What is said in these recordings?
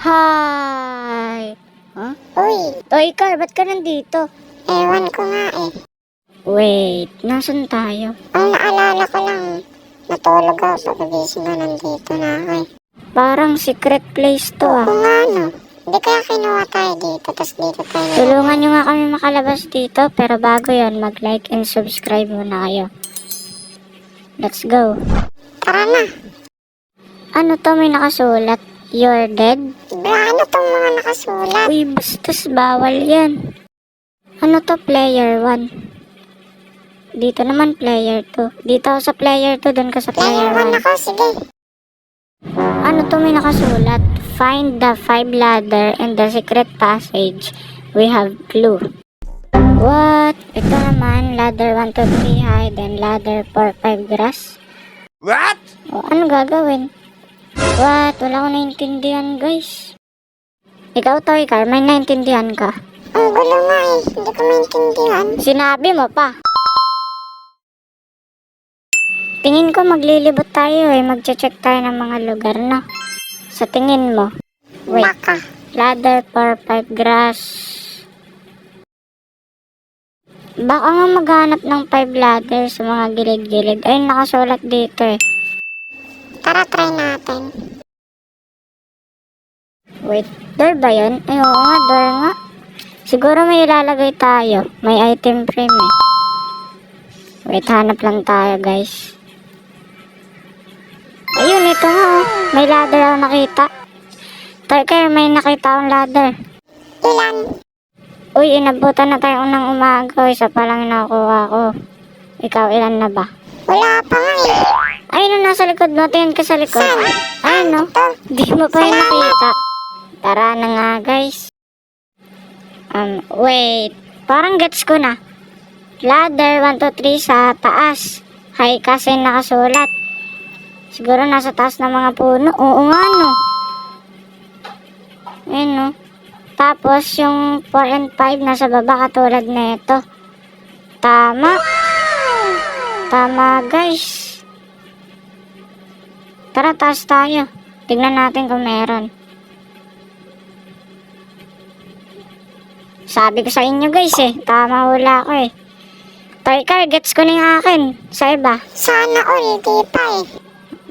Hi! Huh? Uy, Toy car, ba't ka nandito? ewan ko nga eh. Wait, nasan tayo? Ang naalala ko lang, natulog ako sa pagising na nandito na ako eh. Parang secret place to Oo ah. nga no. Hindi kaya kinuha tayo dito, tas dito tayo. Tulungan nyo nga kami makalabas dito, pero bago yon mag-like and subscribe muna kayo. Let's go. Tara na. Ano to, may nakasulat? You're dead? Ano tong mga nakasulat? Uy, bastos, bawal yan. Ano to, player 1? Dito naman player 2. Dito ako sa player 2, doon ka sa player Player 1 1. ako, sige. Ano to, may nakasulat? Find the 5 ladder in the secret passage. We have clue. What? Ito naman, ladder 1 to 3 hide and ladder 4 5 grass. What? O, ano gagawin? What? Wala ko naintindihan, guys. Ikaw, Toy Car, may naintindihan ka? Ang gulo nga eh, hindi ko maintindihan. Sinabi mo pa. Tingin ko maglilibot tayo eh. Magche-check tayo ng mga lugar, no? Sa tingin mo. Wait. Baka. Ladder 4 5 grass. Baka nga maghanap ng 5 ladder sa mga gilid-gilid. Ay, nakasulat dito eh. Tara, try natin. Wait, door ba yun? Ay, oo nga, door nga. Siguro may ilalagay tayo. May item frame eh. Wait, hanap lang tayo, guys. Ayun, ito nga oh. May ladder ako nakita. Toy, may nakita akong ladder. Ilan? Uy, inabutan na tayo unang umaga. Isa pa lang nakuha ko. Ikaw, ilan na ba? Wala pa nga eh. Ayun, nasa likod mo. Tingin ka sa likod. Saan? Ayun, no? Ito. Di mo pa yung nakita. Tara na nga, guys. Wait. Parang gets ko na. Ladder 1, 2, 3 sa taas. High kasi nakasulat. Siguro nasa taas ng mga puno. Oo nga, no? Ayun, no? Tapos, yung 4 and 5 nasa baba katulad na ito. Tama. Tama, guys. Tara, taas tayo. Tignan natin kung meron. Sabi ko sa inyo, guys, eh. Tama, wala ko, eh. Toy car, gets ko na yung akin. Sa iba. Sana all, di pa eh.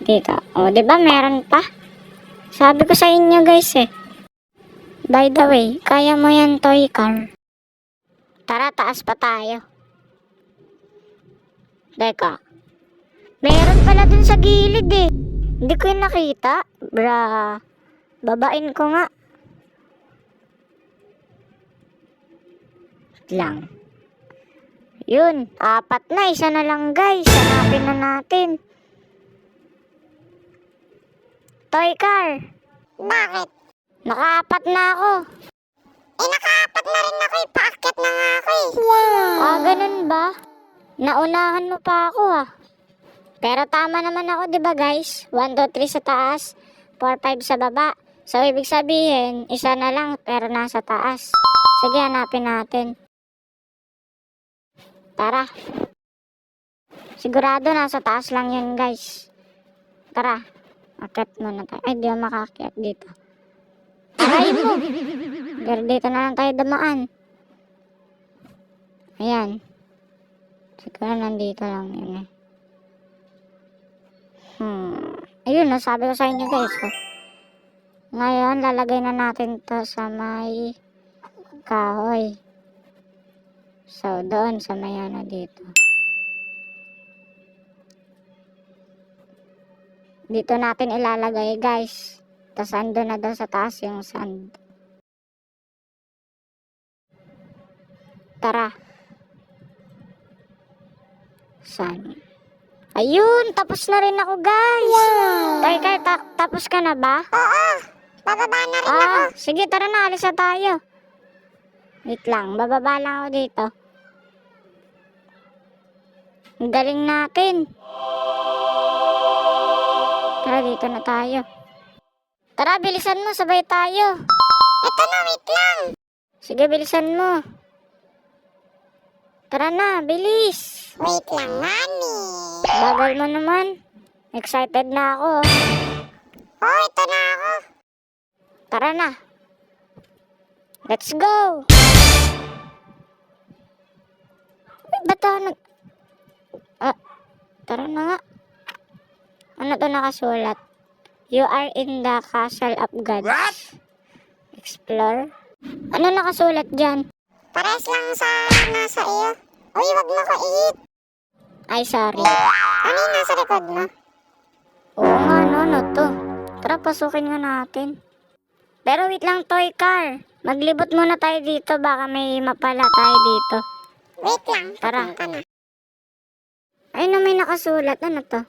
Dito. O, diba meron pa? Sabi ko sa inyo, guys, eh. By the way, kaya mo yan, toy car. Tara, taas pa tayo. Teka. Meron pala dun sa gilid, eh. Hindi ko yung nakita. Bra. Babain ko nga. Lang. Yun. 4 na. Isa na lang, guys. Hanapin na natin. Toy car. Bakit? Naka-4 na ako. Eh, nakaapat na rin ako eh. Paakyat na nga ako eh. Ah, ganun ba? Naunahan mo pa ako ah. Pero tama naman ako, di ba guys? 1, 2, 3 sa taas, 4, 5 sa baba. So, ibig sabihin, isa na lang pero nasa taas. Sige, hanapin natin. Tara. Sigurado nasa taas lang yun, guys. Tara. Akyat muna tayo. Ay, di ako makakyat dito. Aray mo! Pero dito na lang tayo dumaan. Ayan. Siguro nandito lang yun eh. Ayun, nasabi ko sa inyo guys. Oh. Ngayon, lalagay na natin to sa may kahoy. So, doon sa may ano dito. Dito natin ilalagay guys. Tapos ando na daw sa taas yung sand. Tara. Sand. Ayun, tapos na rin ako guys. Wow. Tay, tapos ka na ba? Oo, bababa na rin ako. Sige, tara na, alis na tayo. Wait lang, bababa lang ako dito. Ang galing natin. Tara, dito na tayo. Tara, bilisan mo, sabay tayo. Ito na, wait lang. Sige, bilisan mo. Tara na, bilis. Wait lang, mami. Bagal mo naman. Excited na ako. Oh, ito na ako. Tara. Tara na. Let's go! Uy, ba't ako tara na nga. Ano to nakasulat? You are in the castle of gods. What? Explore. Ano nakasulat dyan? Pares lang sa nasa iyo. Uy, wag mo ko i-hit. Ay, sorry. Ano yung nasa likod mo? Oo nga, ano to? Tara, pasukin nga natin. Pero wait lang, toy car. Maglibot muna tayo dito, baka may mapala tayo dito. Wait lang, Tara. papunta na. Ayun na, may nakasulat. Ano to?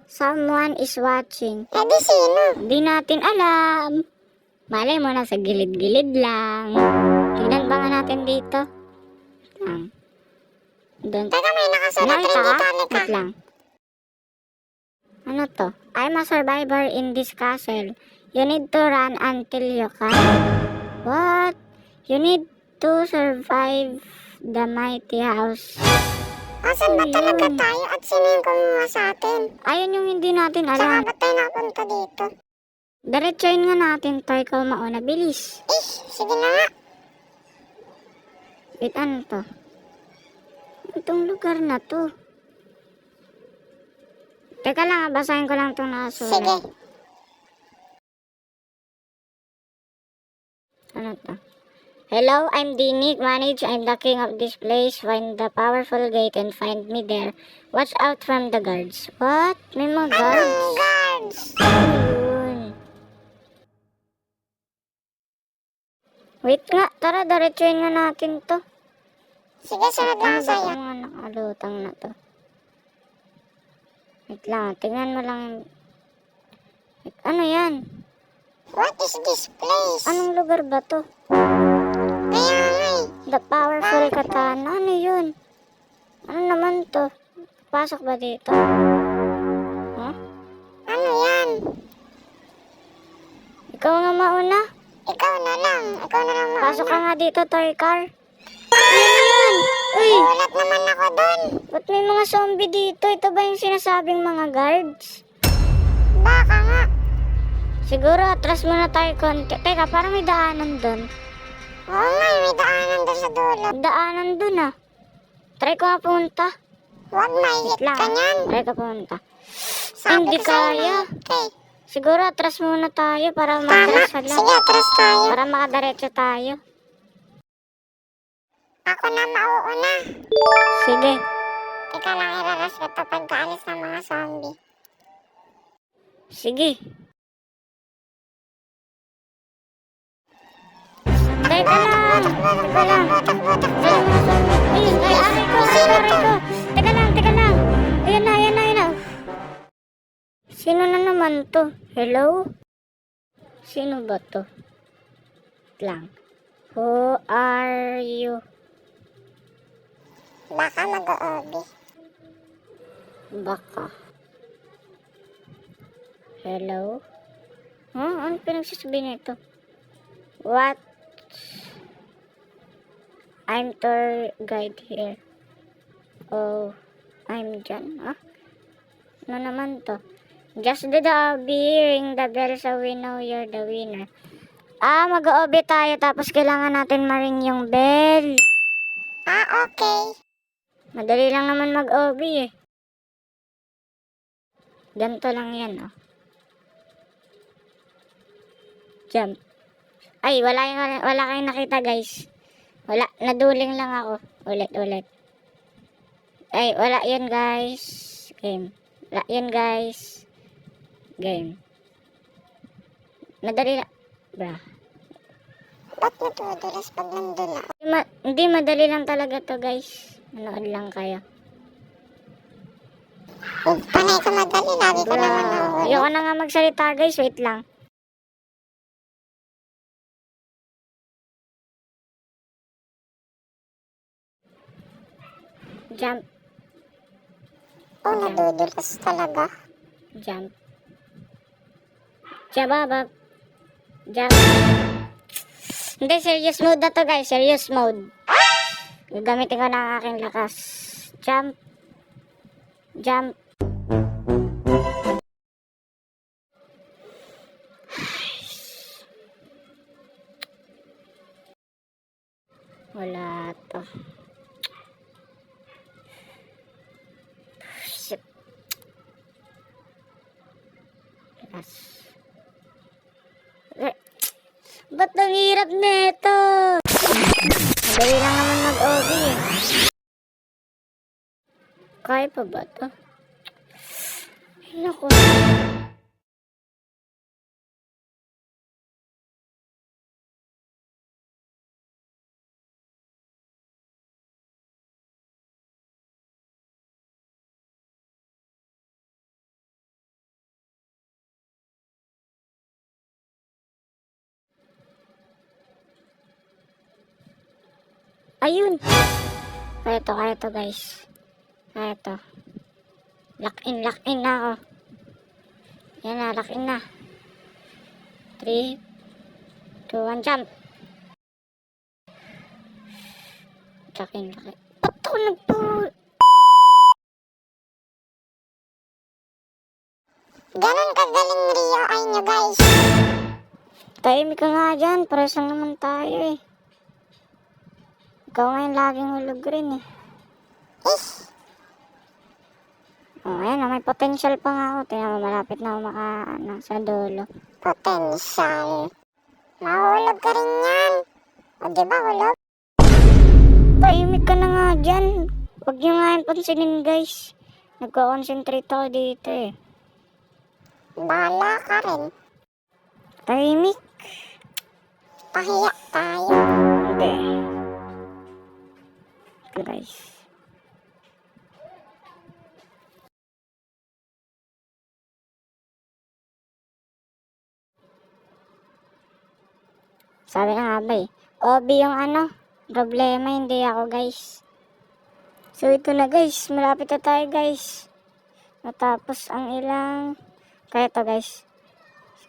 Someone is watching. Eh di sino? Di natin alam. Malay mo na sa gilid-gilid lang. Tignan ba nga natin dito? Lang. Doon. Teka, may nakasulat rin Nakita dito, ka? Nika. Wait lang. Ano to? I'm a survivor in this castle. You need to run until you can. What? You need to survive the mighty house. Asan ba talaga Ayun. tayo at sino yung kumuha sa atin? Ayun yung hindi natin Tsaka alam. ba't tayo napunta dito? Diretsuin nga natin to, ikaw mauna. Bilis. Sige na nga. Wait, ano to? Itong lugar na to. Teka lang, basahin ko lang itong Sige. nakasulat. Ano to? Hello, I'm Dinik. Manage, I'm the king of this place. Find the powerful gate and find me there. Watch out from the guards. What? May mga guards? Guards! Ayun. Wait nga, tara, diretsuin nga natin to. Sige, sunod lang Ano ba sa'yo. itong mga nakalutang na to? Wait lang, tingnan mo lang. Wait, ano yan? What is this place? Anong lugar ba to? Kaya nga eh. The powerful katana. Ano yun? Ano naman to? Pasok ba dito? Huh? Ano yan? Ikaw nga mauna. Ikaw na lang. Ikaw na lang mauna. Pasok ka nga dito, toy car. Ano yan? Uy! Ulat naman ako dun. Ba't may mga zombie dito? Ito ba yung sinasabing mga guards? Baka nga. Siguro atras muna tayo konti. Teka, parang may daanan dun. Oo nga, may daanan doon sa dulo. Daanan dun ah. Try ko nga punta. Huwag mahihit Lang. ka niyan. Try ko punta. Sabi Hindi ko sa'yo, kaya. Okay. Siguro atras muna tayo para Tama. matras lang. Sige, atras tayo. Para makadiretso tayo. Ako na mauuna. Sige. Teka lang, iraras ko ito pagkaalis ng mga zombie. Sige. Teka lang. Teka lang. Ay, aray ko. Teka lang. Ayan na. Sino na naman to? Hello? Sino ba to? Wait lang. Who are you? Baka mag-oobi. Baka. Hello? Huh? Ano pinagsasabihin nito? What? I'm tour guide here. Oh, I'm John. Ah? Ano naman to? Just do the OB, ring the bell so we know you're the winner. Ah, mag-OB tayo tapos kailangan natin ma-ring yung bell. Ah, okay. Madali lang naman mag-OB eh. Ganito lang yan, oh. Jump. Ay, wala kayong nakita, guys. Wala, naduling lang ako. Ulit. Ay, wala yun, guys. Game. Wala yun, guys. Game. Madali lang. Bra. Ba't natudulas pag nandun ako? Hindi, madali lang talaga to, guys. Manood lang kayo. Panay ka madali, lagi ko Bra. naman nahuli. Ayoko na nga magsalita, guys. Wait lang. Jump. Oh, nadudulas talaga. Jump. Jababab. Jump. Hindi, serious mode na to, guys. Serious mode. Gagamitin ko na ang aking lakas. Jump. Jump. Wala to. Shit. Yes. Ba't ang hirap nito? Madali lang naman mag-OB eh. Kaya pa ba to? Ay, naku. Ayun! Kaya to guys. Kaya to. Lock in na ako. Yan na, lock in na. 3, 2, 1, jump! Lock in. Ba't ako Ganon kagaling Rio ay nyo guys. Tahimik ka nga dyan, pares lang naman tayo eh. Ikaw ngayon laging hulog rin eh. Oh, ayan, may potential pa nga ako. Tingnan mo, malapit na ako sa dulo. Potential. Mahulog ka rin yan. O diba hulog? Tahimik ka na nga dyan. Huwag nyo nga yung pansinin guys. Nagko-concentrate ako dito eh. Bahala ka rin. Tahimik. Pahiya tayo. Hindi. Guys. Sabi na nga ba eh. OB yung problema, hindi ako guys. So ito na guys, malapit na tayo guys. Natapos ang ilang. Kaya to guys.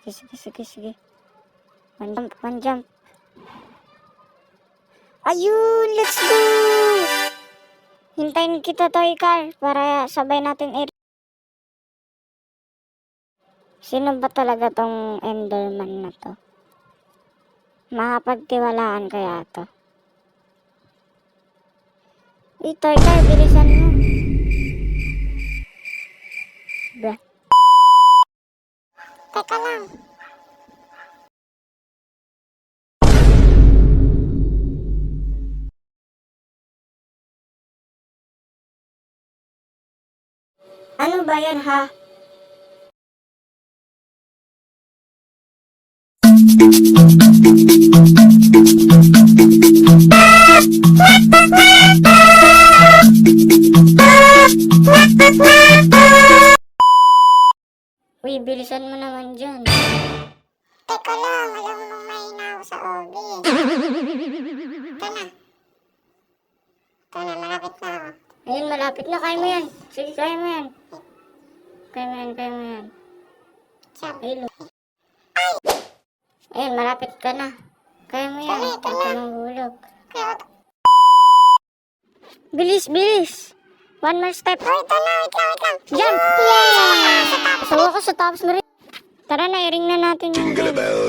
Sige. One jump. Ayun, let's go! Hintayin kita toy car para sabay natin Sino ba talaga tong Enderman na to? Makapagtiwalaan kaya to? Toy car, bilisan mo. Bah. Teka lang. Ano ba yan ha? Uy, bilisan mo naman dyan. Teka lang, alam mo mahina ako sa OB. Ito na, malapit na ako. Ayun, malapit na. Kaya mo yan. Sige, kaya mo yan. Kaya mo yan. Jump. Ayun, malapit ka na. Kaya mo yan. Ito Huwag ka nang hulog. Kaya, Bilis! One more step. wait lang. Jump! Yay! Sawa ko sa tops mo rin. Tara na, i-ring na natin yung Jingle a bell,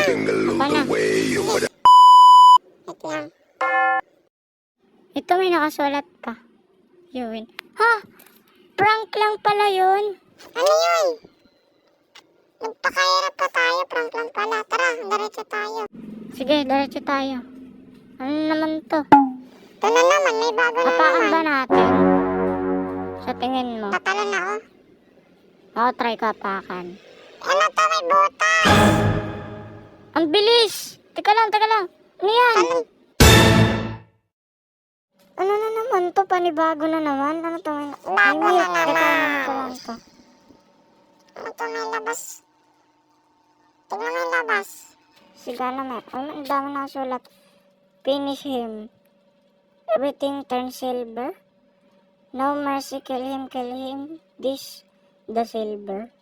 jingle all Pana. the way. Wait lang. Ito may nakasulat pa. Yun. Ha? Prank lang pala yun. Ano yun? Nagpakahirap pa tayo, prank lang pala. Tara, diretso tayo. Sige, diretso tayo. Ano naman to? Ito na naman, may bago na Apakan naman. ba natin? Sa tingin mo? Tatalon ako. Oo, try ka apakan. Ano to, may butas. Ang bilis! Teka lang. Ano yan? Ano na naman to? Panibago na naman? Ano to? Bago na naman. Teka lang to. Ano to, may labas. Tingnan mo yung labas. Sigana na. Ang dami na sulat. Finish him. Everything turns silver. No mercy, kill him. This, the silver.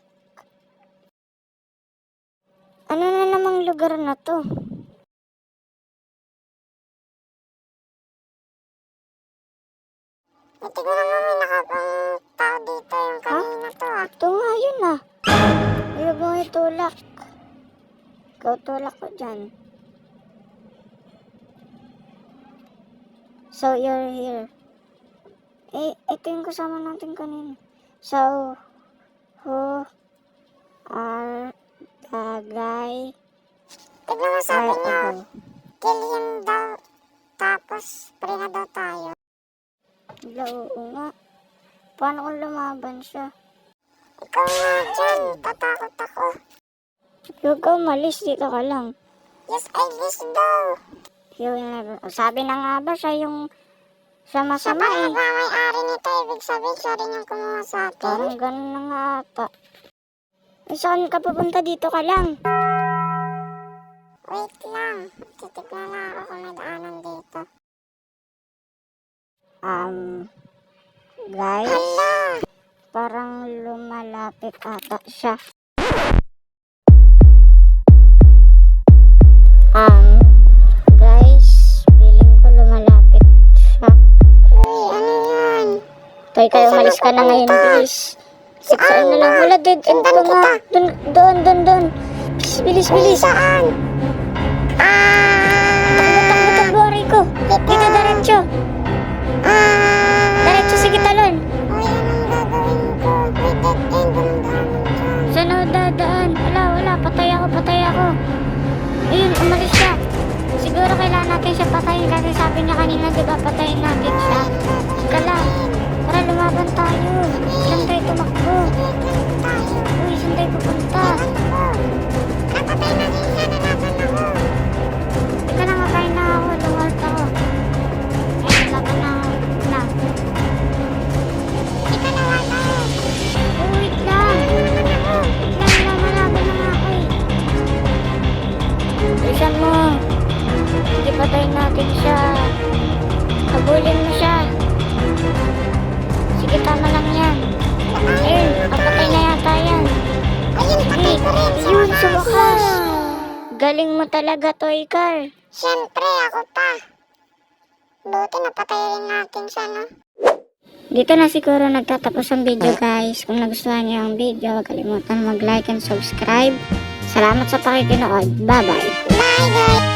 Ano na namang lugar na to? Tignan mo, may nakapang tao dito yung kanina to ah. Ito nga yun ah. Huwag mo itulak. Ikaw tulak ko dyan. So, you're here. Ito yung kasama natin kanina. So, who are the guy? Tignan mo sabi Right niya, ago? kill him daw. Tapos, pray na daw tayo. Wala, oo nga. Paano kung lumaban siya? Ikaw nga dyan, tatakot ako. Huwag ka umalis, dito ka lang. Yes, I wish daw. You will never... Sabi na nga ba siya yung sa Siya masama pa eh. nagmamayari nito, ibig sabihin siya rin yung kumuha sa atin. Parang ganun na nga ata. Saan ka pupunta? Dito ka lang. Wait lang, titignan lang ako kung may daanan dito. Guys, Hala! parang lumalapit ata siya. Guys, feeling ko lumalapit siya. Uy, ano yan? Toy, kayo umalis ka na ngayon, please. Saan na lang. Wala, dead end ko nga. Doon. Bilis. Saan? Takbo, aray ko. Dito, diretso. Diretso, sige, talon. Uy, anong gagawin ko? May dead end, anong daanan dyan? Saan ako dadaan? Wala. Patay ako. Ayun, umalis siya. Siguro kailangan natin siya patayin kasi sabi niya kanina, di ba, patayin natin siya. Ika lang. Tara, lumaban tayo. Saan tayo tumakbo? Uy, saan tayo pupunta? Napatay na din siya, nalaban ako. Teka lang, makain na ako. Lumalt ako. Ayun, laban na ako. Na. Ika na wala. Wait lang. Lumalaban na nga ako eh. Bilisan mo. Sige, patayin natin siya. Habulin mo siya. Sige, tama lang yan. Ayun, kapatay na yata yan. Ayun, patay ko rin sa Yun, sa wakas. wakas. Galing mo talaga, Toy Car. Siyempre, ako pa. Buti napatay rin natin siya, no? Dito na siguro nagtatapos ang video, guys. Kung nagustuhan niyo ang video, huwag kalimutan mag-like and subscribe. Salamat sa pakikinood. Bye-bye. Bye, guys!